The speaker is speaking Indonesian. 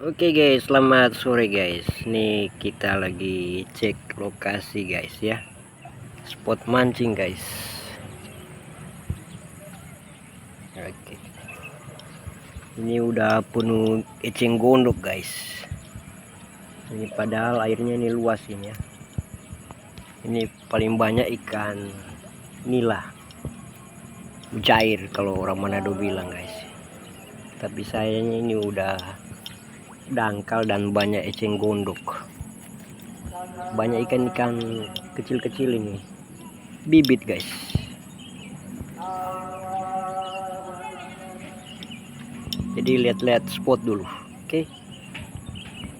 Oke guys, selamat sore guys. Nih kita lagi cek lokasi guys ya. Spot mancing guys. Oke. Ini udah penuh eceng gondok guys. Ini padahal airnya ini luas ini ya. Ini paling banyak ikan nila. Mujair kalau orang Manado bilang guys. Tapi sayangnya ini udah dangkal dan banyak eceng gondok. Banyak ikan-ikan kecil-kecil ini, bibit guys. Jadi lihat-lihat spot dulu, oke.